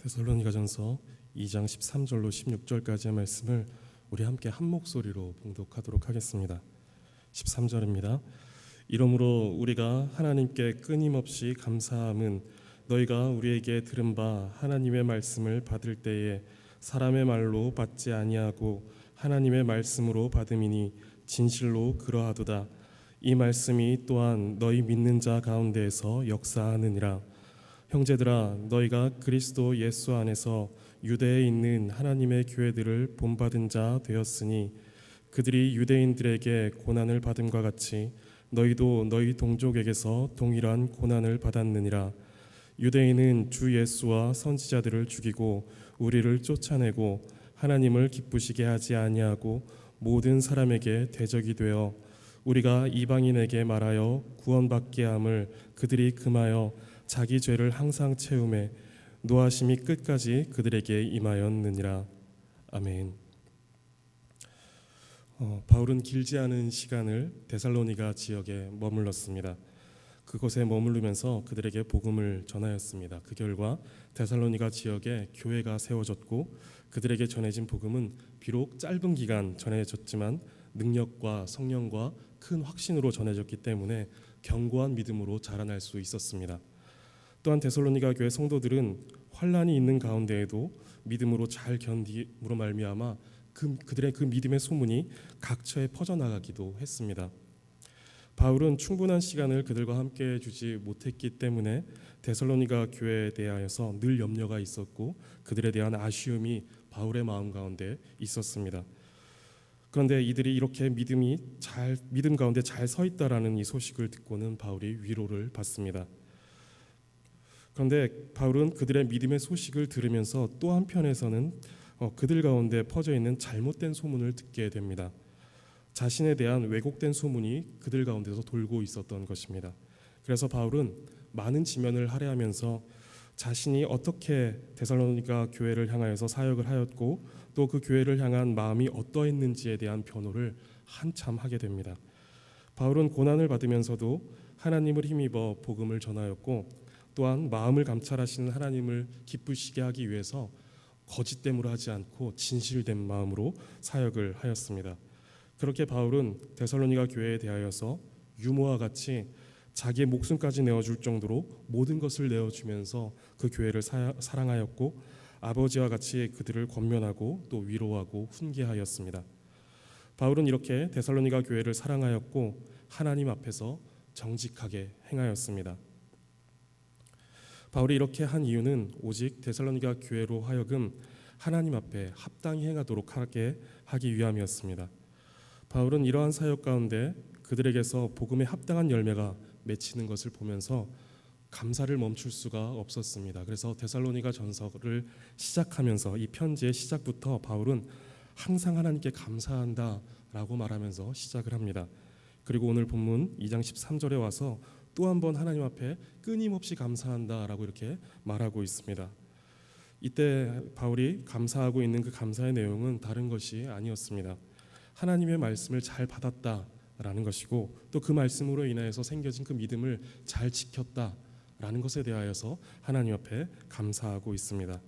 데살로니가전서 2장 13절로 16절까지의 말씀을 우리 함께 한 목소리로 봉독하도록 하겠습니다. 13절입니다. 이러므로 우리가 하나님께 끊임없이 감사함은 너희가 우리에게 들은 바 하나님의 말씀을 받을 때에 사람의 말로 받지 아니하고 하나님의 말씀으로 받음이니 진실로 그러하도다. 이 말씀이 또한 너희 믿는 자 가운데에서 역사하느니라. 형제들아, 너희가 그리스도 예수 안에서 유대에 있는 하나님의 교회들을 본받은 자 되었으니 그들이 유대인들에게 고난을 받음과 같이 너희도 너희 동족에게서 동일한 고난을 받았느니라. 유대인은 주 예수와 선지자들을 죽이고 우리를 쫓아내고 하나님을 기쁘시게 하지 아니하고 모든 사람에게 대적이 되어 우리가 이방인에게 말하여 구원받게 함을 그들이 금하여 자기 죄를 항상 채우매 노하심이 끝까지 그들에게 임하였느니라. 아멘. 바울은 길지 않은 시간을 데살로니가 지역에 머물렀습니다. 그곳에 머무르면서 그들에게 복음을 전하였습니다. 그 결과 데살로니가 지역에 교회가 세워졌고 그들에게 전해진 복음은 비록 짧은 기간 전해졌지만 능력과 성령과 큰 확신으로 전해졌기 때문에 견고한 믿음으로 자라날 수 있었습니다. 또한 데살로니가 교회 성도들은 환난이 있는 가운데에도 믿음으로 잘 견디므로 말미암아 그들의 그 믿음의 소문이 각처에 퍼져나가기도 했습니다. 바울은 충분한 시간을 그들과 함께 주지 못했기 때문에 데살로니가 교회에 대하여서 늘 염려가 있었고 그들에 대한 아쉬움이 바울의 마음 가운데 있었습니다. 그런데 이들이 이렇게 믿음 가운데 잘 서 있다라는 이 소식을 듣고는 바울이 위로를 받습니다. 그런데 바울은 그들의 믿음의 소식을 들으면서 또 한편에서는 그들 가운데 퍼져 있는 잘못된 소문을 듣게 됩니다. 자신에 대한 왜곡된 소문이 그들 가운데서 돌고 있었던 것입니다. 그래서 바울은 많은 지면을 할애하면서 자신이 어떻게 데살로니가 교회를 향하여서 사역을 하였고 또 그 교회를 향한 마음이 어떠했는지에 대한 변호를 한참 하게 됩니다. 바울은 고난을 받으면서도 하나님을 힘입어 복음을 전하였고 또한 마음을 감찰하시는 하나님을 기쁘시게 하기 위해서 거짓됨으로 하지 않고 진실된 마음으로 사역을 하였습니다. 그렇게 바울은 데살로니가 교회에 대하여서 유모와 같이 자기의 목숨까지 내어줄 정도로 모든 것을 내어주면서 그 교회를 사랑하였고 아버지와 같이 그들을 권면하고 또 위로하고 훈계하였습니다. 바울은 이렇게 데살로니가 교회를 사랑하였고 하나님 앞에서 정직하게 행하였습니다. 바울이 이렇게 한 이유는 오직 데살로니가 교회로 하여금 하나님 앞에 합당히 행하도록 하기 위함이었습니다. 바울은 이러한 사역 가운데 그들에게서 복음에 합당한 열매가 맺히는 것을 보면서 감사를 멈출 수가 없었습니다. 그래서 데살로니가 전서를 시작하면서 이 편지의 시작부터 바울은 항상 하나님께 감사한다라고 말하면서 시작을 합니다. 그리고 오늘 본문 2장 13절에 와서 또 한 번 하나님 앞에 끊임없이 감사한다라고 이렇게 말하고 있습니다. 이때 바울이 감사하고 있는 그 감사의 내용은 다른 것이 아니었습니다. 하나님의 말씀을 잘 받았다라는 것이고 또 그 말씀으로 인하여서 생겨진 그 믿음을 잘 지켰다라는 것에 대하여서 하나님 앞에 감사하고 있습니다.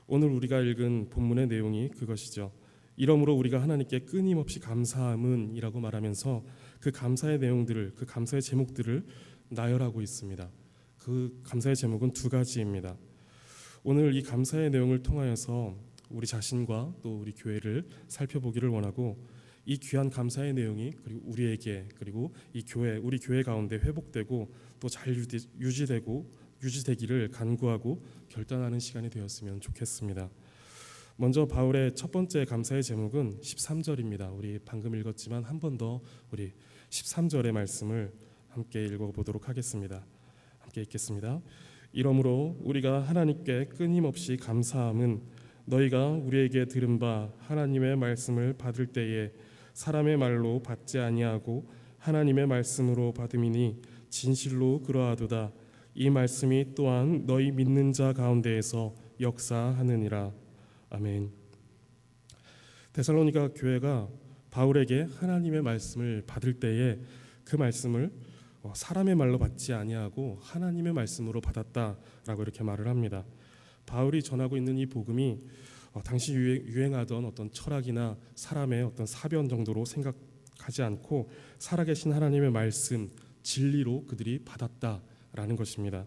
오늘 우리가 읽은 본문의 내용이 그것이죠. 이러므로 우리가 하나님께 끊임없이 감사함은 이라고 말하면서 그 감사의 내용들을, 그 감사의 제목들을 나열하고 있습니다. 그 감사의 제목은 두 가지입니다. 오늘 이 감사의 내용을 통하여서 우리 자신과 또 우리 교회를 살펴보기를 원하고 이 귀한 감사의 내용이 그리고 우리에게 그리고 이 교회, 우리 교회 가운데 회복되고 또 잘 유지되기를 간구하고 결단하는 시간이 되었으면 좋겠습니다. 먼저 바울의 첫 번째 감사의 제목은 13절입니다. 우리 방금 읽었지만 한 번 더 우리 13절의 말씀을 함께 읽어보도록 하겠습니다. 함께 읽겠습니다. 이러므로 우리가 하나님께 끊임없이 감사함은 너희가 우리에게 들은 바 하나님의 말씀을 받을 때에 사람의 말로 받지 아니하고 하나님의 말씀으로 받음이니 진실로 그러하도다. 이 말씀이 또한 너희 믿는 자 가운데에서 역사하느니라. 아멘. 데살로니가 교회가 바울에게 하나님의 말씀을 받을 때에 그 말씀을 사람의 말로 받지 아니하고 하나님의 말씀으로 받았다라고 이렇게 말을 합니다. 바울이 전하고 있는 이 복음이 당시 유행하던 어떤 철학이나 사람의 어떤 사변 정도로 생각하지 않고 살아계신 하나님의 말씀, 진리로 그들이 받았다라는 것입니다.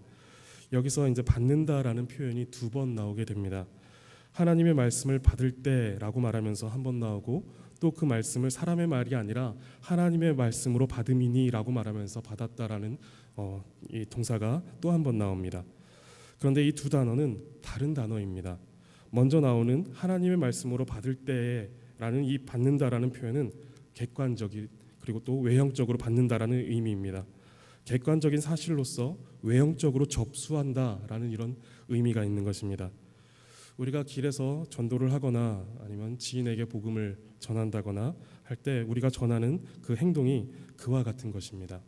여기서 이제 받는다라는 표현이 두 번 나오게 됩니다. 하나님의 말씀을 받을 때라고 말하면서 한 번 나오고, 또 그 말씀을 사람의 말이 아니라 하나님의 말씀으로 받음이니라고 말하면서 받았다라는 이 동사가 또 한 번 나옵니다. 그런데 이 두 단어는 다른 단어입니다. 먼저 나오는 하나님의 말씀으로 받을 때라는 이 받는다라는 표현은 객관적인, 그리고 또 외형적으로 받는다라는 의미입니다. 객관적인 사실로서 외형적으로 접수한다라는 이런 의미가 있는 것입니다. 우리가 길에서 전도를 하거나 아니면 지인에게 복음을 전한다거나 할 때 우리가 전하는 그 행동이 그와 같은 것입니다.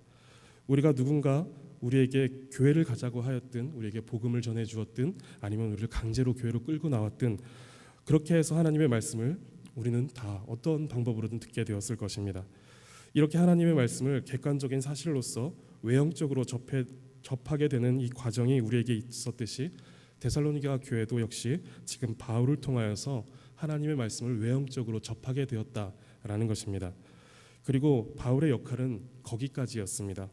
우리가 누군가 우리에게 교회를 가자고 하였든, 우리에게 복음을 전해 주었든, 아니면 우리를 강제로 교회로 끌고 나왔든, 그렇게 해서 하나님의 말씀을 우리는 다 어떤 방법으로든 듣게 되었을 것입니다. 이렇게 하나님의 말씀을 객관적인 사실로서 외형적으로 접하게 되는 이 과정이 우리에게 있었듯이, 데살로니가 교회도 역시 지금 바울을 통하여서 하나님의 말씀을 외형적으로 접하게 되었다라는 것입니다. 그리고 바울의 역할은 거기까지였습니다.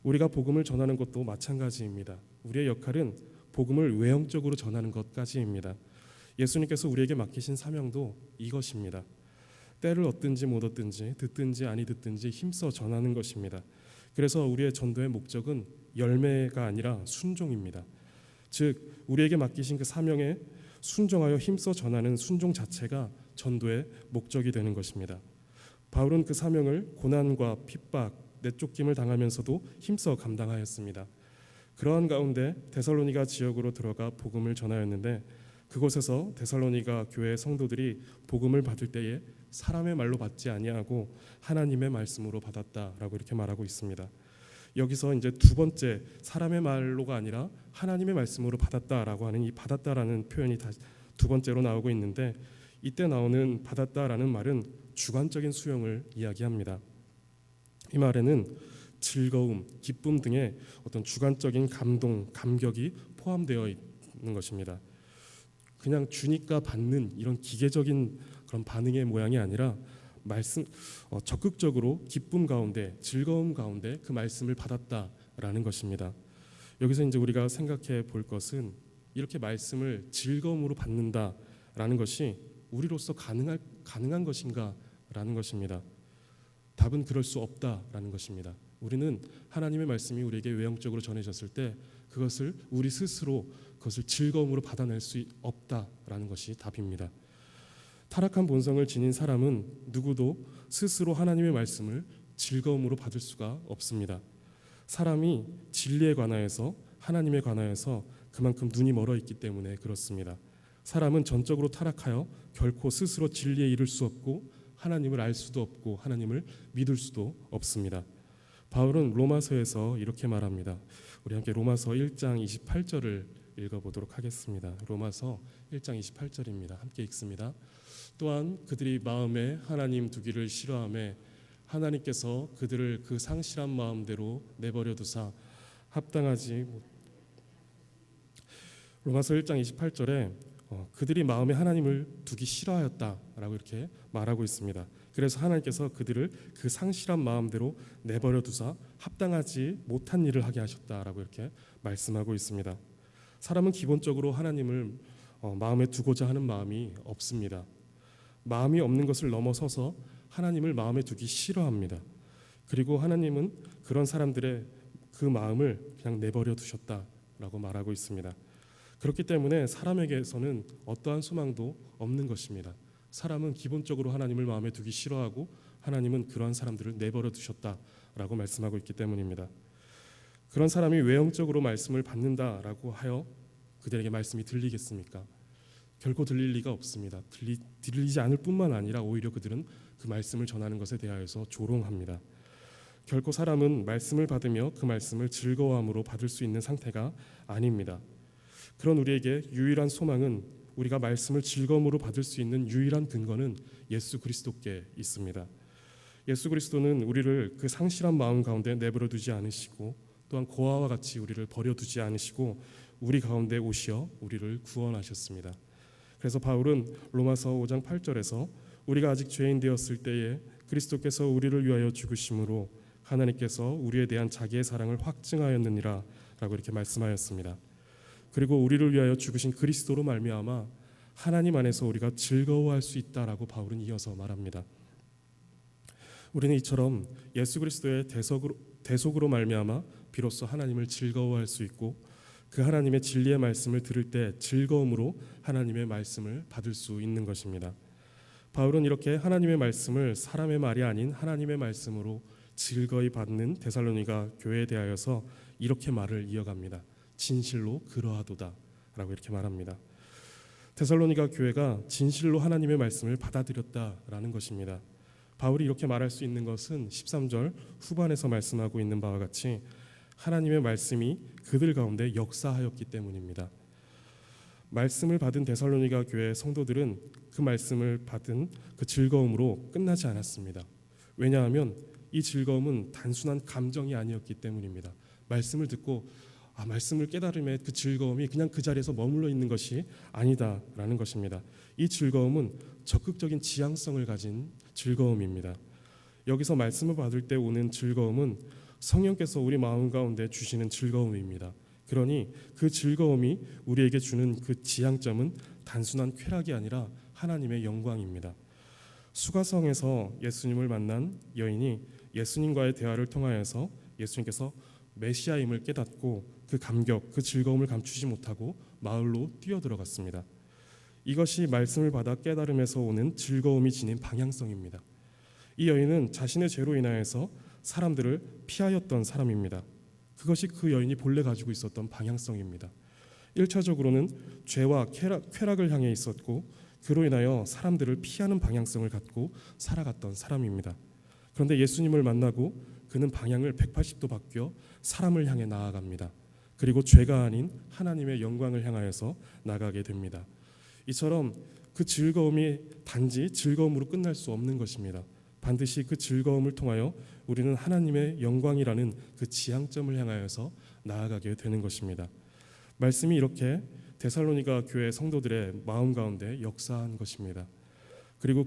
우리가 복음을 전하는 것도 마찬가지입니다. 우리의 역할은 복음을 외형적으로 전하는 것까지입니다. 예수님께서 우리에게 맡기신 사명도 이것입니다. 때를 얻든지 못 얻든지, 듣든지 아니 듣든지 힘써 전하는 것입니다. 그래서 우리의 전도의 목적은 열매가 아니라 순종입니다. 즉 우리에게 맡기신 그 사명에 순종하여 힘써 전하는 순종 자체가 전도의 목적이 되는 것입니다. 바울은 그 사명을 고난과 핍박, 내쫓김을 당하면서도 힘써 감당하였습니다. 그러한 가운데 데살로니가 지역으로 들어가 복음을 전하였는데, 그곳에서 데살로니가 교회 성도들이 복음을 받을 때에 사람의 말로 받지 아니하고 하나님의 말씀으로 받았다라고 이렇게 말하고 있습니다. 여기서 이제 두 번째, 사람의 말로가 아니라 하나님의 말씀으로 받았다라고 하는 이 받았다라는 표현이 두 번째로 나오고 있는데, 이때 나오는 받았다라는 말은 주관적인 수용을 이야기합니다. 이 말에는 즐거움, 기쁨 등의 어떤 주관적인 감동, 감격이 포함되어 있는 것입니다. 그냥 주니까 받는 이런 기계적인 그런 반응의 모양이 아니라 적극적으로 기쁨 가운데, 즐거움 가운데 그 말씀을 받았다라는 것입니다. 여기서 이제 우리가 생각해 볼 것은, 이렇게 말씀을 즐거움으로 받는다라는 것이 우리로서 가능한 것인가라는 것입니다. 답은 그럴 수 없다라는 것입니다. 우리는 하나님의 말씀이 우리에게 외형적으로 전해졌을 때 그것을 우리 스스로 그것을 즐거움으로 받아낼 수 없다라는 것이 답입니다. 타락한 본성을 지닌 사람은 누구도 스스로 하나님의 말씀을 즐거움으로 받을 수가 없습니다. 사람이 진리에 관하여서, 하나님에 관하여서 그만큼 눈이 멀어 있기 때문에 그렇습니다. 사람은 전적으로 타락하여 결코 스스로 진리에 이를 수 없고 하나님을 알 수도 없고 하나님을 믿을 수도 없습니다. 바울은 로마서에서 이렇게 말합니다. 우리 함께 로마서 1장 28절을 읽어보도록 하겠습니다. 로마서 1장 28절입니다. 함께 읽습니다. 또한 그들이 마음에 하나님 두기를 싫어하며 하나님께서 그들을 그 상실한 마음대로 내버려 두사 합당하지 못. 로마서 1장 28절에 그들이 마음에 하나님을 두기 싫어하였다라고 이렇게 말하고 있습니다. 그래서 하나님께서 그들을 그 상실한 마음대로 내버려 두사 합당하지 못한 일을 하게 하셨다라고 이렇게 말씀하고 있습니다. 사람은 기본적으로 하나님을 마음에 두고자 하는 마음이 없습니다. 마음이 없는 것을 넘어서서 하나님을 마음에 두기 싫어합니다. 그리고 하나님은 그런 사람들의 그 마음을 그냥 내버려 두셨다라고 말하고 있습니다. 그렇기 때문에 사람에게서는 어떠한 소망도 없는 것입니다. 사람은 기본적으로 하나님을 마음에 두기 싫어하고 하나님은 그러한 사람들을 내버려 두셨다라고 말씀하고 있기 때문입니다. 그런 사람이 외형적으로 말씀을 받는다라고 하여 그들에게 말씀이 들리겠습니까? 결코 들릴 리가 없습니다. 들리지 않을 뿐만 아니라 오히려 그들은 그 말씀을 전하는 것에 대하여서 조롱합니다. 결코 사람은 말씀을 받으며 그 말씀을 즐거워함으로 받을 수 있는 상태가 아닙니다. 그런 우리에게 유일한 소망은, 우리가 말씀을 즐거움으로 받을 수 있는 유일한 근거는 예수 그리스도께 있습니다. 예수 그리스도는 우리를 그 상실한 마음 가운데 내버려 두지 않으시고, 또한 고아와 같이 우리를 버려두지 않으시고 우리 가운데 오시어 우리를 구원하셨습니다. 그래서 바울은 로마서 5장 8절에서 우리가 아직 죄인 되었을 때에 그리스도께서 우리를 위하여 죽으심으로 하나님께서 우리에 대한 자기의 사랑을 확증하였느니라 라고 이렇게 말씀하였습니다. 그리고 우리를 위하여 죽으신 그리스도로 말미암아 하나님 안에서 우리가 즐거워할 수 있다라고 바울은 이어서 말합니다. 우리는 이처럼 예수 그리스도의 대속으로 말미암아 비로소 하나님을 즐거워할 수 있고 그 하나님의 진리의 말씀을 들을 때 즐거움으로 하나님의 말씀을 받을 수 있는 것입니다. 바울은 이렇게 하나님의 말씀을 사람의 말이 아닌 하나님의 말씀으로 즐거이 받는 데살로니가 교회에 대하여서 이렇게 말을 이어갑니다. 진실로 그러하도다 라고 이렇게 말합니다. 데살로니가 교회가 진실로 하나님의 말씀을 받아들였다라는 것입니다. 바울이 이렇게 말할 수 있는 것은 13절 후반에서 말씀하고 있는 바와 같이 하나님의 말씀이 그들 가운데 역사하였기 때문입니다. 말씀을 받은 데살로니가 교회 성도들은 그 말씀을 받은 그 즐거움으로 끝나지 않았습니다. 왜냐하면 이 즐거움은 단순한 감정이 아니었기 때문입니다. 말씀을 듣고 말씀을 깨달음의 그 즐거움이 그냥 그 자리에서 머물러 있는 것이 아니다라는 것입니다. 이 즐거움은 적극적인 지향성을 가진 즐거움입니다. 여기서 말씀을 받을 때 오는 즐거움은 성령께서 우리 마음 가운데 주시는 즐거움입니다. 그러니 그 즐거움이 우리에게 주는 그 지향점은 단순한 쾌락이 아니라 하나님의 영광입니다. 수가성에서 예수님을 만난 여인이 예수님과의 대화를 통하여서 예수님께서 메시아임을 깨닫고 그 감격, 그 즐거움을 감추지 못하고 마을로 뛰어들어갔습니다. 이것이 말씀을 받아 깨달음에서 오는 즐거움이 지닌 방향성입니다. 이 여인은 자신의 죄로 인하여서 사람들을 피하였던 사람입니다. 그것이 그 여인이 본래 가지고 있었던 방향성입니다. 1차적으로는 죄와 쾌락을 향해 있었고 그로 인하여 사람들을 피하는 방향성을 갖고 살아갔던 사람입니다. 그런데 예수님을 만나고 그는 방향을 180도 바뀌어 사람을 향해 나아갑니다. 그리고 죄가 아닌 하나님의 영광을 향하여서 나가게 됩니다. 이처럼 그 즐거움이 단지 즐거움으로 끝날 수 없는 것입니다. 반드시 그 즐거움을 통하여 우리는 하나님의 영광이라는 그 지향점을 향하여서 나아가게 되는 것입니다. 말씀이 이렇게 데살로니가 교회 성도들의 마음 가운데 역사한 것입니다. 그리고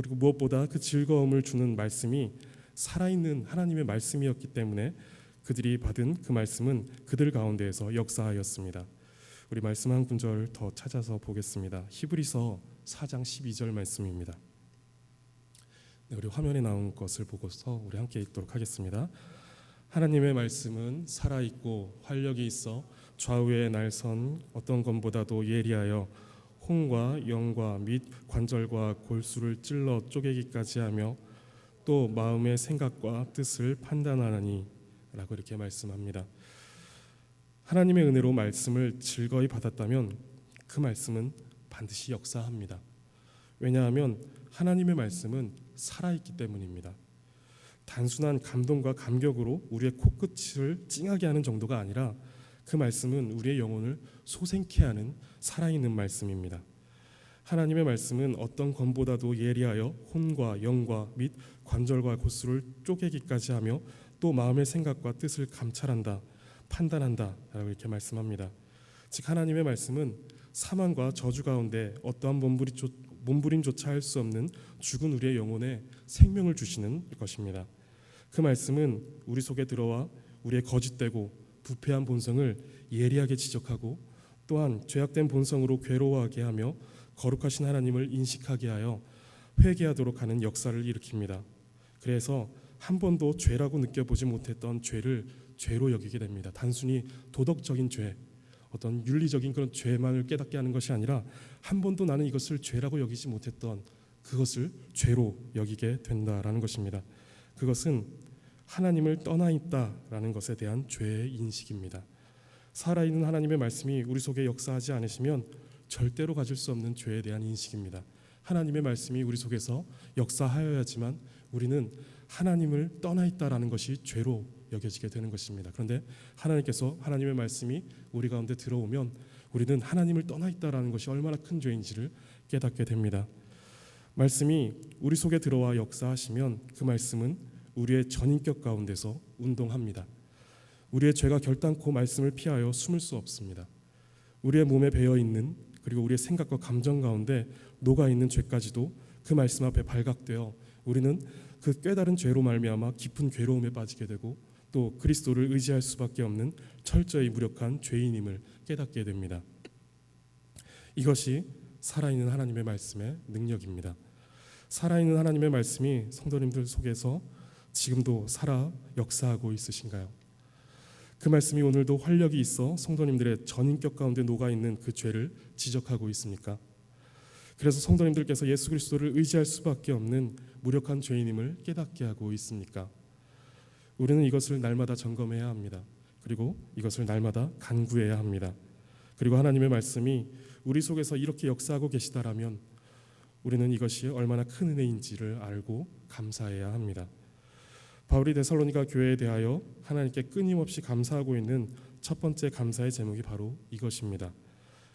무엇보다 그 즐거움을 주는 말씀이 살아있는 하나님의 말씀이었기 때문에 그들이 받은 그 말씀은 그들 가운데에서 역사하였습니다. 우리 말씀 한 구절 더 찾아서 보겠습니다. 히브리서 4장 12절 말씀입니다. 우리 화면에 나온 것을 보고서 우리 함께 읽도록 하겠습니다. 하나님의 말씀은 살아있고 활력이 있어 좌우의 날선 어떤 것보다도 예리하여 혼과 영과 및 관절과 골수를 찔러 쪼개기까지 하며 또 마음의 생각과 뜻을 판단하나니 라고 이렇게 말씀합니다. 하나님의 은혜로 말씀을 즐거이 받았다면 그 말씀은 반드시 역사합니다. 왜냐하면 하나님의 말씀은 살아있기 때문입니다. 단순한 감동과 감격으로 우리의 코끝을 찡하게 하는 정도가 아니라 그 말씀은 우리의 영혼을 소생케 하는 살아있는 말씀입니다. 하나님의 말씀은 어떤 검보다도 예리하여 혼과 영과 및 관절과 골수를 쪼개기까지 하며 또 마음의 생각과 뜻을 감찰한다, 판단한다 라고 이렇게 말씀합니다. 즉 하나님의 말씀은 사망과 저주 가운데 어떠한 몸부림조차 할 수 없는 죽은 우리의 영혼에 생명을 주시는 것입니다. 그 말씀은 우리 속에 들어와 우리의 거짓되고 부패한 본성을 예리하게 지적하고 또한 죄악된 본성으로 괴로워하게 하며 거룩하신 하나님을 인식하게 하여 회개하도록 하는 역사를 일으킵니다. 그래서 한 번도 죄라고 느껴보지 못했던 죄를 죄로 여기게 됩니다. 단순히 도덕적인 죄, 어떤 윤리적인 그런 죄만을 깨닫게 하는 것이 아니라 한 번도 나는 이것을 죄라고 여기지 못했던 그것을 죄로 여기게 된다라는 것입니다. 그것은 하나님을 떠나 있다라는 것에 대한 죄의 인식입니다. 살아있는 하나님의 말씀이 우리 속에 역사하지 않으시면 절대로 가질 수 없는 죄에 대한 인식입니다. 하나님의 말씀이 우리 속에서 역사하여야지만 우리는 하나님을 떠나 있다라는 것이 죄로 여겨지게 되는 것입니다. 그런데 하나님께서 하나님의 말씀이 우리 가운데 들어오면 우리는 하나님을 떠나 있다라는 것이 얼마나 큰 죄인지를 깨닫게 됩니다. 말씀이 우리 속에 들어와 역사하시면 그 말씀은 우리의 전인격 가운데서 운동합니다. 우리의 죄가 결단코 말씀을 피하여 숨을 수 없습니다. 우리의 몸에 배어 있는, 그리고 우리의 생각과 감정 가운데 녹아 있는 죄까지도 그 말씀 앞에 발각되어 우리는 그 깨달은 죄로 말미암아 깊은 괴로움에 빠지게 되고 또 그리스도를 의지할 수밖에 없는 철저히 무력한 죄인임을 깨닫게 됩니다. 이것이 살아있는 하나님의 말씀의 능력입니다. 살아있는 하나님의 말씀이 성도님들 속에서 지금도 살아 역사하고 있으신가요? 그 말씀이 오늘도 활력이 있어 성도님들의 전인격 가운데 녹아있는 그 죄를 지적하고 있습니까? 그래서 성도님들께서 예수 그리스도를 의지할 수밖에 없는 무력한 죄인임을 깨닫게 하고 있습니까? 우리는 이것을 날마다 점검해야 합니다. 그리고 이것을 날마다 간구해야 합니다. 그리고 하나님의 말씀이 우리 속에서 이렇게 역사하고 계시다라면 우리는 이것이 얼마나 큰 은혜인지를 알고 감사해야 합니다. 바울이 데살로니가 교회에 대하여 하나님께 끊임없이 감사하고 있는 첫 번째 감사의 제목이 바로 이것입니다.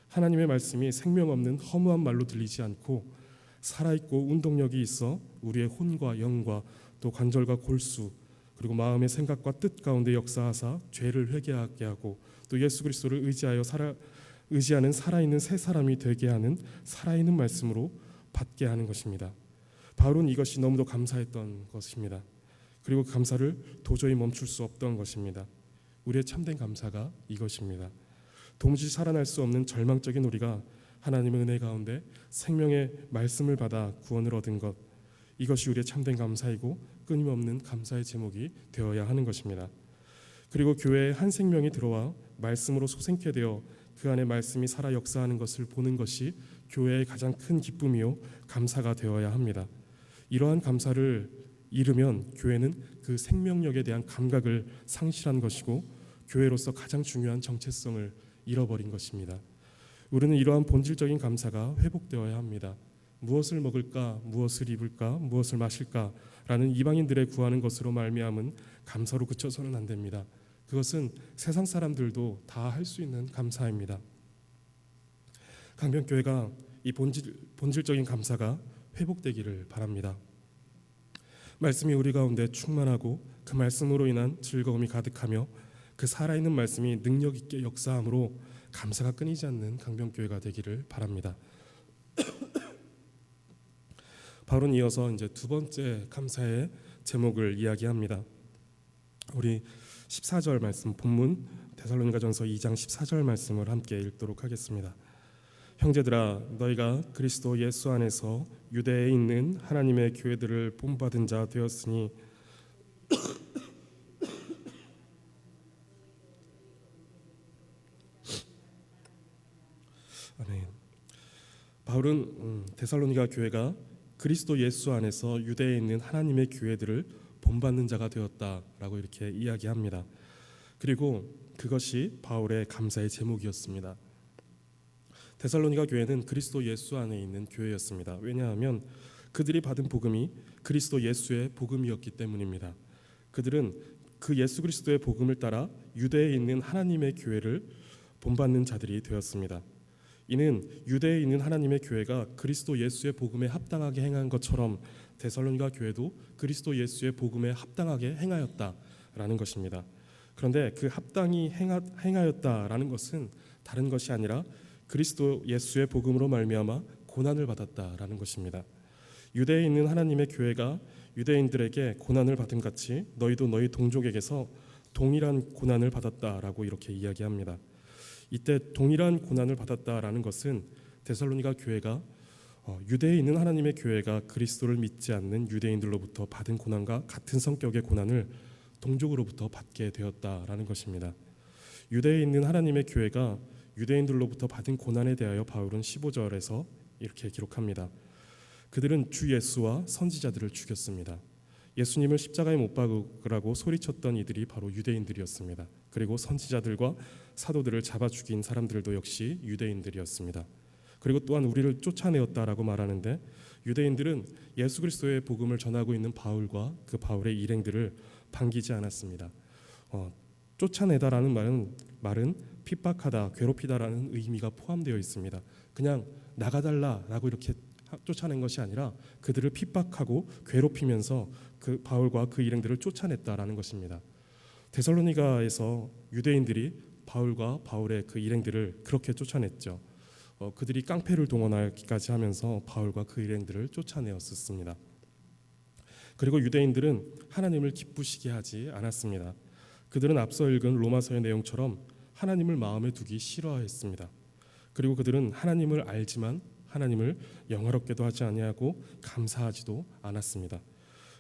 하나님의 말씀이 생명 없는 허무한 말로 들리지 않고 살아있고 운동력이 있어 우리의 혼과 영과 또 관절과 골수 그리고 마음의 생각과 뜻 가운데 역사하사 죄를 회개하게 하고 또 예수 그리스도를 의지하는 살아있는 새 사람이 되게 하는 살아있는 말씀으로 받게 하는 것입니다. 바울은 이것이 너무도 감사했던 것입니다. 그리고 그 감사를 도저히 멈출 수 없던 것입니다. 우리의 참된 감사가 이것입니다. 도무지 살아날 수 없는 절망적인 우리가 하나님의 은혜 가운데 생명의 말씀을 받아 구원을 얻은 것, 이것이 우리의 참된 감사이고 끊임없는 감사의 제목이 되어야 하는 것입니다. 그리고 교회에 한 생명이 들어와 말씀으로 소생케 되어 그 안에 말씀이 살아 역사하는 것을 보는 것이 교회의 가장 큰 기쁨이요 감사가 되어야 합니다. 이러한 감사를 잃으면 교회는 그 생명력에 대한 감각을 상실한 것이고 교회로서 가장 중요한 정체성을 잃어버린 것입니다. 우리는 이러한 본질적인 감사가 회복되어야 합니다. 무엇을 먹을까, 무엇을 입을까, 무엇을 마실까 라는 이방인들의 구하는 것으로 말미암은 감사로 그쳐서는 안 됩니다. 그것은 세상 사람들도 다 할 수 있는 감사입니다. 강변교회가 이 본질적인 감사가 회복되기를 바랍니다. 말씀이 우리 가운데 충만하고 그 말씀으로 인한 즐거움이 가득하며 그 살아있는 말씀이 능력 있게 역사함으로 감사가 끊이지 않는 강변교회가 되기를 바랍니다. 바울은 이어서 이제 두 번째 감사의 제목을 이야기합니다. 우리 14절 말씀 본문 데살로니가전서 2장 14절 말씀을 함께 읽도록 하겠습니다. 형제들아 너희가 그리스도 예수 안에서 유대에 있는 하나님의 교회들을 본받은 자 되었으니 아멘. 바울은 데살로니가 교회가 그리스도 예수 안에서 유대에 있는 하나님의 교회들을 본받는 자가 되었다라고 이렇게 이야기합니다. 그리고 그것이 바울의 감사의 제목이었습니다. 데살로니가 교회는 그리스도 예수 안에 있는 교회였습니다. 왜냐하면 그들이 받은 복음이 그리스도 예수의 복음이었기 때문입니다. 그들은 그 예수 그리스도의 복음을 따라 유대에 있는 하나님의 교회를 본받는 자들이 되었습니다. 이는 유대에 있는 하나님의 교회가 그리스도 예수의 복음에 합당하게 행한 것처럼 데살로니가 교회도 그리스도 예수의 복음에 합당하게 행하였다라는 것입니다. 그런데 그 합당히 행하였다라는 것은 다른 것이 아니라 그리스도 예수의 복음으로 말미암아 고난을 받았다라는 것입니다. 유대에 있는 하나님의 교회가 유대인들에게 고난을 받은 같이 너희도 너희 동족에게서 동일한 고난을 받았다라고 이렇게 이야기합니다. 이때 동일한 고난을 받았다라는 것은 데살로니가 교회가 유대에 있는 하나님의 교회가 그리스도를 믿지 않는 유대인들로부터 받은 고난과 같은 성격의 고난을 동족으로부터 받게 되었다라는 것입니다. 유대에 있는 하나님의 교회가 유대인들로부터 받은 고난에 대하여 바울은 15절에서 이렇게 기록합니다. 그들은 주 예수와 선지자들을 죽였습니다. 예수님을 십자가에 못 박으라고 소리쳤던 이들이 바로 유대인들이었습니다. 그리고 선지자들과 사도들을 잡아 죽인 사람들도 역시 유대인들이었습니다. 그리고 또한 우리를 쫓아내었다라고 말하는데 유대인들은 예수 그리스도의 복음을 전하고 있는 바울과 그 바울의 일행들을 반기지 않았습니다. 쫓아내다라는 말은 핍박하다, 괴롭히다라는 의미가 포함되어 있습니다. 그냥 나가달라라고 이렇게 쫓아낸 것이 아니라 그들을 핍박하고 괴롭히면서 그 바울과 그 일행들을 쫓아냈다라는 것입니다. 데살로니가에서 유대인들이 바울과 바울의 그 일행들을 그렇게 쫓아냈죠. 그들이 깡패를 동원하기까지 하면서 바울과 그 일행들을 쫓아내었습니다. 그리고 유대인들은 하나님을 기쁘시게 하지 않았습니다. 그들은 앞서 읽은 로마서의 내용처럼 하나님을 마음에 두기 싫어했습니다. 그리고 그들은 하나님을 알지만 하나님을 영화롭게도 하지 아니하고 감사하지도 않았습니다.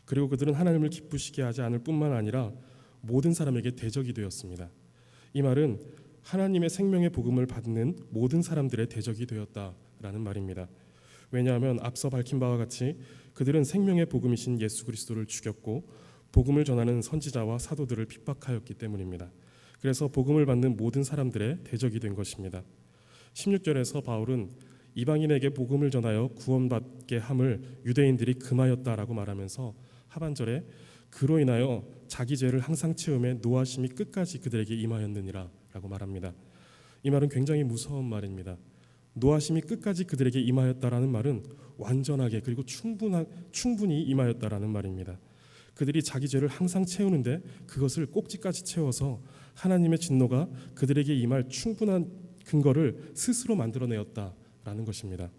그리고 그들은 하나님을 기쁘시게 하지 않을 뿐만 아니라 모든 사람에게 대적이 되었습니다. 이 말은 하나님의 생명의 복음을 받는 모든 사람들의 대적이 되었다라는 말입니다. 왜냐하면 앞서 밝힌 바와 같이 그들은 생명의 복음이신 예수 그리스도를 죽였고 복음을 전하는 선지자와 사도들을 핍박하였기 때문입니다. 그래서 복음을 받는 모든 사람들의 대적이 된 것입니다. 16절에서 바울은 이방인에게 복음을 전하여 구원받게 함을 유대인들이 금하였다라고 말하면서 하반절에 그로 인하여 자기 죄를 항상 채우매 노하심이 끝까지 그들에게 임하였느니라 라고 말합니다. 이 말은 굉장히 무서운 말입니다. 노하심이 끝까지 그들에게 임하였다라는 말은 완전하게 그리고 충분히 임하였다라는 말입니다. 그들이 자기 죄를 항상 채우는데 그것을 꼭지까지 채워서 하나님의 진노가 그들에게 임할 충분한 근거를 스스로 만들어내었다라는 것입니다.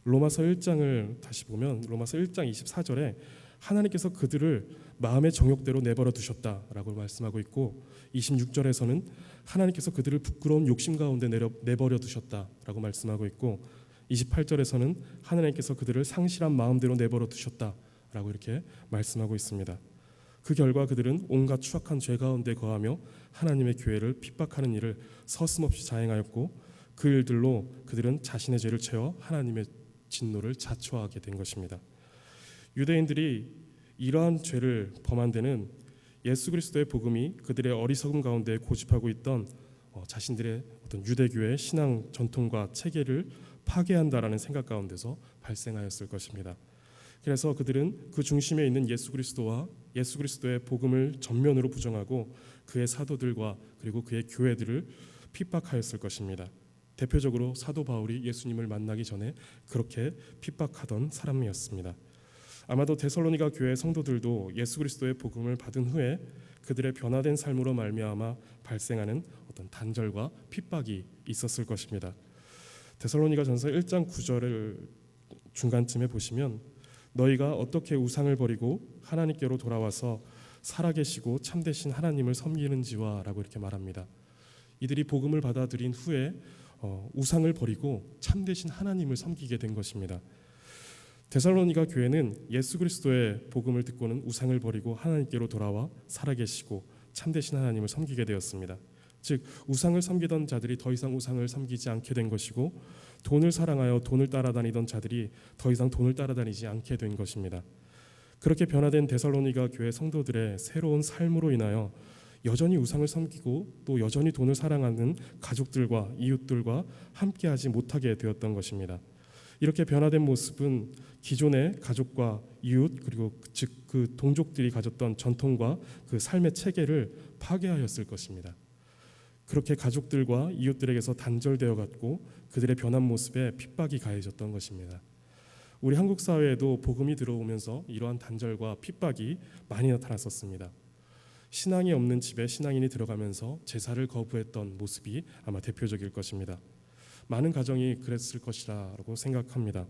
로마서 1장을 다시 보면 로마서 1장 24절에 하나님께서 그들을 마음의 정욕대로 내버려 두셨다라고 말씀하고 있고 26절에서는 하나님께서 그들을 부끄러운 욕심 가운데 내버려 두셨다라고 말씀하고 있고 28절에서는 하나님께서 그들을 상실한 마음대로 내버려 두셨다라고 이렇게 말씀하고 있습니다. 그 결과 그들은 온갖 추악한 죄 가운데 거하며 하나님의 교회를 핍박하는 일을 서슴없이 자행하였고 그 일들로 그들은 자신의 죄를 채워 하나님의 진노를 자초하게 된 것입니다. 유대인들이 이러한 죄를 범한 데는 예수 그리스도의 복음이 그들의 어리석음 가운데 고집하고 있던 자신들의 어떤 유대교의 신앙 전통과 체계를 파괴한다라는 생각 가운데서 발생하였을 것입니다. 그래서 그들은 그 중심에 있는 예수 그리스도와 예수 그리스도의 복음을 전면으로 부정하고 그의 사도들과 그리고 그의 교회들을 핍박하였을 것입니다. 대표적으로 사도 바울이 예수님을 만나기 전에 그렇게 핍박하던 사람이었습니다. 아마도 데살로니가 교회 성도들도 예수 그리스도의 복음을 받은 후에 그들의 변화된 삶으로 말미암아 발생하는 어떤 단절과 핍박이 있었을 것입니다. 데살로니가전서 1장 9절을 중간쯤에 보시면 너희가 어떻게 우상을 버리고 하나님께로 돌아와서 살아계시고 참되신 하나님을 섬기는지와 라고 이렇게 말합니다. 이들이 복음을 받아들인 후에 우상을 버리고 참되신 하나님을 섬기게 된 것입니다. 데살로니가 교회는 예수 그리스도의 복음을 듣고는 우상을 버리고 하나님께로 돌아와 살아계시고 참되신 하나님을 섬기게 되었습니다. 즉 우상을 섬기던 자들이 더 이상 우상을 섬기지 않게 된 것이고 돈을 사랑하여 돈을 따라다니던 자들이 더 이상 돈을 따라다니지 않게 된 것입니다. 그렇게 변화된 데살로니가 교회 성도들의 새로운 삶으로 인하여 여전히 우상을 섬기고 또 여전히 돈을 사랑하는 가족들과 이웃들과 함께하지 못하게 되었던 것입니다. 이렇게 변화된 모습은 기존의 가족과 이웃 그리고 즉 그 동족들이 가졌던 전통과 그 삶의 체계를 파괴하였을 것입니다. 그렇게 가족들과 이웃들에게서 단절되어 갔고 그들의 변한 모습에 핍박이 가해졌던 것입니다. 우리 한국 사회에도 복음이 들어오면서 이러한 단절과 핍박이 많이 나타났었습니다. 신앙이 없는 집에 신앙인이 들어가면서 제사를 거부했던 모습이 아마 대표적일 것입니다. 많은 가정이 그랬을 것이라고 생각합니다.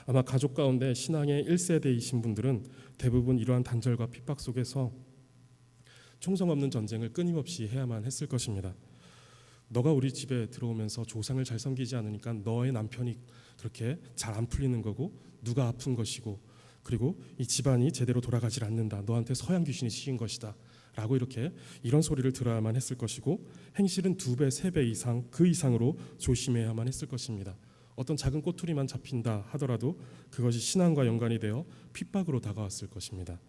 아마 가족 가운데 신앙의 1세대이신 분들은 대부분 이러한 단절과 핍박 속에서 총성 없는 전쟁을 끊임없이 해야만 했을 것입니다. 너가 우리 집에 들어오면서 조상을 잘 섬기지 않으니까 너의 남편이 그렇게 잘 안 풀리는 거고 누가 아픈 것이고 그리고 이 집안이 제대로 돌아가질 않는다. 너한테 서양 귀신이 씌인 것이다. 라고 이런 소리를 들어야만 했을 것이고 행실은 2배, 3배 이상 그 이상으로 조심해야만 했을 것입니다. 어떤 작은 꼬투리만 잡힌다 하더라도 그것이 신앙과 연관이 되어 핍박으로 다가왔을 것입니다.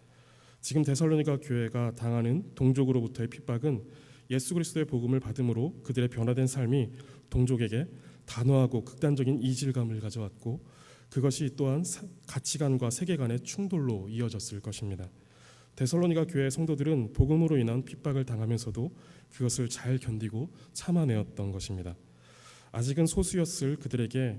지금 데살로니가 교회가 당하는 동족으로부터의 핍박은 예수 그리스도의 복음을 받음으로 그들의 변화된 삶이 동족에게 단호하고 극단적인 이질감을 가져왔고 그것이 또한 가치관과 세계관의 충돌로 이어졌을 것입니다. 데살로니가 교회 성도들은 복음으로 인한 핍박을 당하면서도 그것을 잘 견디고 참아내었던 것입니다. 아직은 소수였을 그들에게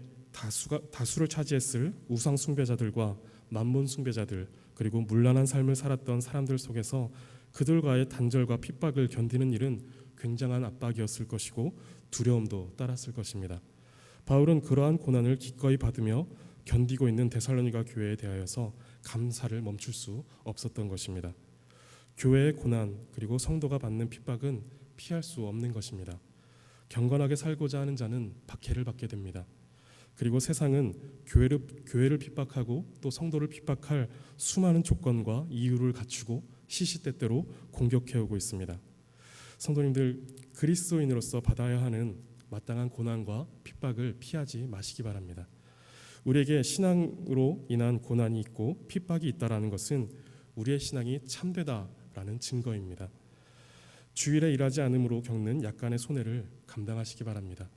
다수를 차지했을 우상 숭배자들과 만몬 숭배자들 그리고 문란한 삶을 살았던 사람들 속에서 그들과의 단절과 핍박을 견디는 일은 굉장한 압박이었을 것이고 두려움도 따랐을 것입니다. 바울은 그러한 고난을 기꺼이 받으며 견디고 있는 데살로니가 교회에 대하여서 감사를 멈출 수 없었던 것입니다. 교회의 고난 그리고 성도가 받는 핍박은 피할 수 없는 것입니다. 경건하게 살고자 하는 자는 박해를 받게 됩니다. 그리고 세상은 교회를 핍박하고 또 성도를 핍박할 수많은 조건과 이유를 갖추고 시시때때로 공격해오고 있습니다. 성도님들, 그리스도인으로서 받아야 하는 마땅한 고난과 핍박을 피하지 마시기 바랍니다. 우리에게 신앙으로 인한 고난이 있고 핍박이 있다라는 것은 우리의 신앙이 참되다라는 증거입니다. 주일에 일하지 않음으로 겪는 약간의 손해를 감당하시기 바랍니다.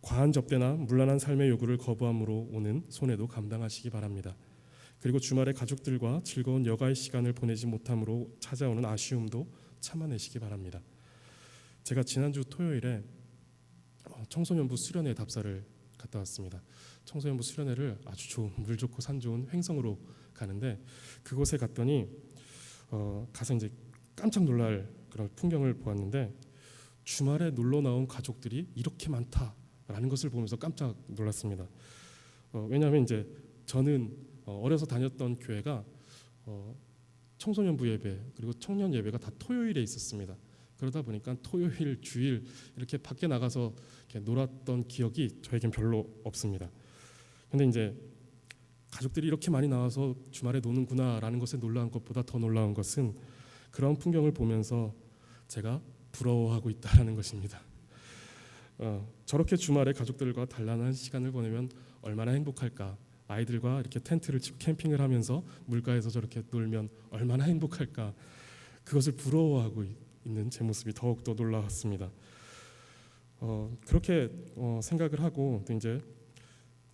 과한 접대나 문란한 삶의 요구를 거부함으로 오는 손해도 감당하시기 바랍니다. 그리고 주말에 가족들과 즐거운 여가의 시간을 보내지 못함으로 찾아오는 아쉬움도 참아내시기 바랍니다. 제가 지난주 토요일에 청소년부 수련회 답사를 갔다 왔습니다. 청소년부 수련회를 아주 좋은 물 좋고 산 좋은 횡성으로 가는데 그곳에 갔더니 가서 이제 깜짝 놀랄 그런 풍경을 보았는데 주말에 놀러 나온 가족들이 이렇게 많다라는 것을 보면서 깜짝 놀랐습니다. 왜냐하면 이제 저는 어려서 다녔던 교회가 청소년부 예배 그리고 청년 예배가 다 토요일에 있었습니다. 그러다 보니까 토요일, 주일 이렇게 밖에 나가서 이렇게 놀았던 기억이 저에겐 별로 없습니다. 근데 이제 가족들이 이렇게 많이 나와서 주말에 노는구나라는 것에 놀라운 것보다 더 놀라운 것은 그런 풍경을 보면서 제가 부러워하고 있다라는 것입니다. 저렇게 주말에 가족들과 단란한 시간을 보내면 얼마나 행복할까. 아이들과 이렇게 텐트를 치고 캠핑을 하면서 물가에서 저렇게 놀면 얼마나 행복할까. 그것을 부러워하고 있는 제 모습이 더욱더 놀라웠습니다. 그렇게 생각을 하고 또 이제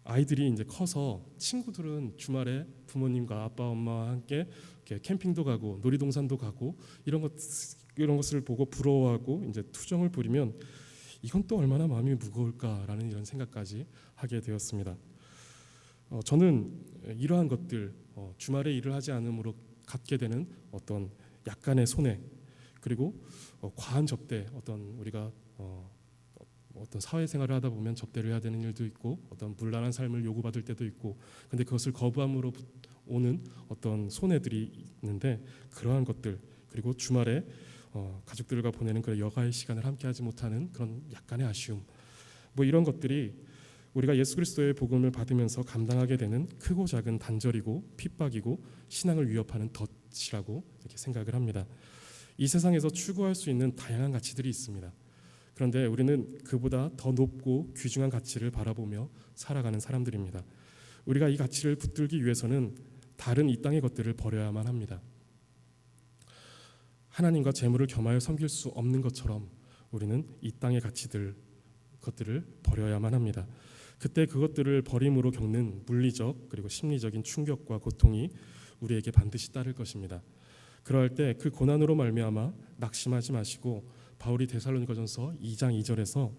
아이들이 이제 커서 친구들은 주말에 부모님과 아빠 엄마와 함께 이렇게 캠핑도 가고 놀이동산도 가고 이런 것을 보고 부러워하고 이제 투정을 부리면 이건 또 얼마나 마음이 무거울까라는 이런 생각까지 하게 되었습니다. 저는 이러한 것들 주말에 일을 하지 않음으로 갖게 되는 어떤 약간의 손해 그리고 과한 접대 우리가 어떤 사회생활을 하다 보면 접대를 해야 되는 일도 있고 어떤 문란한 삶을 요구받을 때도 있고 근데 그것을 거부함으로 오는 어떤 손해들이 있는데 그러한 것들 그리고 주말에 가족들과 보내는 그런 여가의 시간을 함께하지 못하는 그런 약간의 아쉬움 뭐 이런 것들이 우리가 예수 그리스도의 복음을 받으면서 감당하게 되는 크고 작은 단절이고 핍박이고 신앙을 위협하는 덫이라고 이렇게 생각을 합니다. 이 세상에서 추구할 수 있는 다양한 가치들이 있습니다. 그런데 우리는 그보다 더 높고 귀중한 가치를 바라보며 살아가는 사람들입니다. 우리가 이 가치를 붙들기 위해서는 다른 이 땅의 것들을 버려야만 합니다. 하나님과 재물을 겸하여 섬길 수 없는 것처럼 우리는 이 땅의 것들을 버려야만 합니다. 그때 그것들을 버림으로 겪는 물리적 그리고 심리적인 충격과 고통이 우리에게 반드시 따를 것입니다. 그럴 때 그 고난으로 말미암아 낙심하지 마시고 바울이 데살로니가전서 2장 2절에서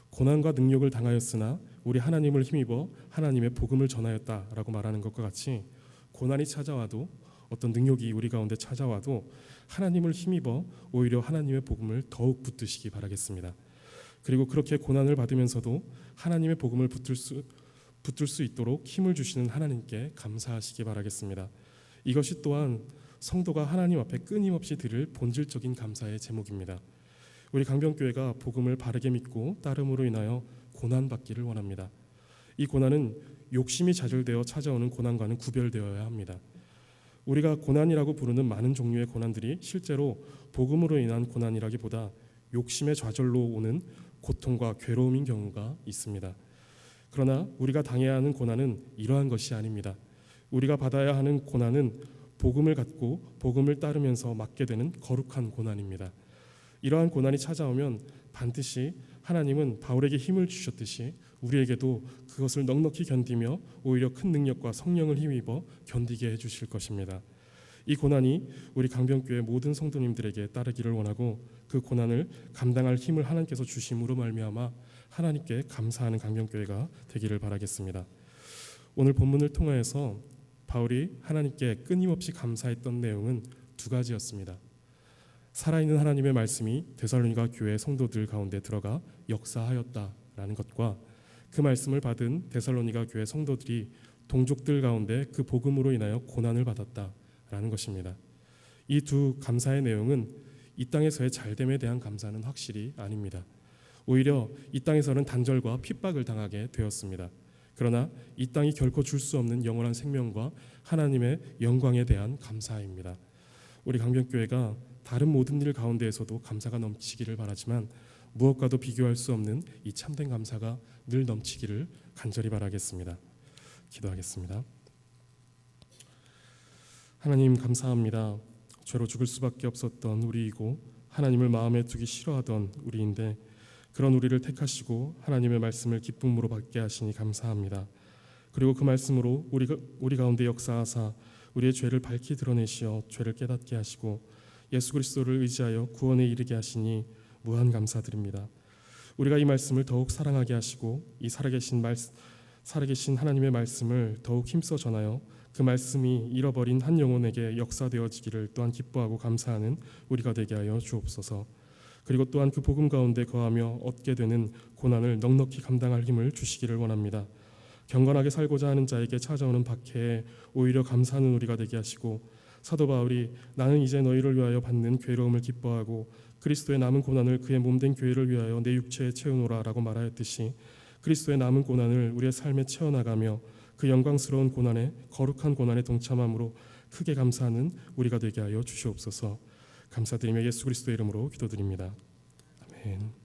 고난과 능욕을 당하였으나 우리 하나님을 힘입어 하나님의 복음을 전하였다라고 말하는 것과 같이 고난이 찾아와도 어떤 능욕이 우리 가운데 찾아와도 하나님을 힘입어 오히려 하나님의 복음을 더욱 붙드시기 바라겠습니다. 그리고 그렇게 고난을 받으면서도 하나님의 복음을 붙들 수 있도록 힘을 주시는 하나님께 감사하시기 바라겠습니다. 이것이 또한 성도가 하나님 앞에 끊임없이 드릴 본질적인 감사의 제목입니다. 우리 강변교회가 복음을 바르게 믿고 따름으로 인하여 고난받기를 원합니다. 이 고난은 욕심이 좌절되어 찾아오는 고난과는 구별되어야 합니다. 우리가 고난이라고 부르는 많은 종류의 고난들이 실제로 복음으로 인한 고난이라기보다 욕심의 좌절로 오는 고통과 괴로움인 경우가 있습니다. 그러나 우리가 당해야 하는 고난은 이러한 것이 아닙니다. 우리가 받아야 하는 고난은 복음을 갖고 복음을 따르면서 맞게 되는 거룩한 고난입니다. 이러한 고난이 찾아오면 반드시 하나님은 바울에게 힘을 주셨듯이 우리에게도 그것을 넉넉히 견디며 오히려 큰 능력과 성령을 힘입어 견디게 해주실 것입니다. 이 고난이 우리 강변교회 모든 성도님들에게 따르기를 원하고 그 고난을 감당할 힘을 하나님께서 주심으로 말미암아 하나님께 감사하는 강변교회가 되기를 바라겠습니다. 오늘 본문을 통하여서 바울이 하나님께 끊임없이 감사했던 내용은 두 가지였습니다. 살아있는 하나님의 말씀이 데살로니가 교회 성도들 가운데 들어가 역사하였다라는 것과 그 말씀을 받은 데살로니가 교회 성도들이 동족들 가운데 그 복음으로 인하여 고난을 받았다라는 것입니다. 이 두 감사의 내용은 이 땅에서의 잘됨에 대한 감사는 확실히 아닙니다. 오히려 이 땅에서는 단절과 핍박을 당하게 되었습니다. 그러나 이 땅이 결코 줄 수 없는 영원한 생명과 하나님의 영광에 대한 감사입니다. 우리 강변교회가 다른 모든 일 가운데에서도 감사가 넘치기를 바라지만 무엇과도 비교할 수 없는 이 참된 감사가 늘 넘치기를 간절히 바라겠습니다. 기도하겠습니다. 하나님 감사합니다. 죄로 죽을 수밖에 없었던 우리이고 하나님을 마음에 두기 싫어하던 우리인데 그런 우리를 택하시고 하나님의 말씀을 기쁨으로 받게 하시니 감사합니다. 그리고 그 말씀으로 우리 가운데 역사하사 우리의 죄를 밝히 드러내시어 죄를 깨닫게 하시고 예수 그리스도를 의지하여 구원에 이르게 하시니 무한 감사드립니다. 우리가 이 말씀을 더욱 사랑하게 하시고 이 살아계신 하나님의 말씀을 더욱 힘써 전하여 그 말씀이 잃어버린 한 영혼에게 역사되어지기를 또한 기뻐하고 감사하는 우리가 되게 하여 주옵소서. 그리고 또한 그 복음 가운데 거하며 얻게 되는 고난을 넉넉히 감당할 힘을 주시기를 원합니다. 경건하게 살고자 하는 자에게 찾아오는 박해에 오히려 감사하는 우리가 되게 하시고 사도 바울이 나는 이제 너희를 위하여 받는 괴로움을 기뻐하고 그리스도의 남은 고난을 그의 몸된 교회를 위하여 내 육체에 채우노라 라고 말하였듯이 그리스도의 남은 고난을 우리의 삶에 채워나가며 그 영광스러운 고난에 거룩한 고난에 동참함으로 크게 감사하는 우리가 되게 하여 주시옵소서. 감사드리며 예수 그리스도의 이름으로 기도드립니다. 아멘.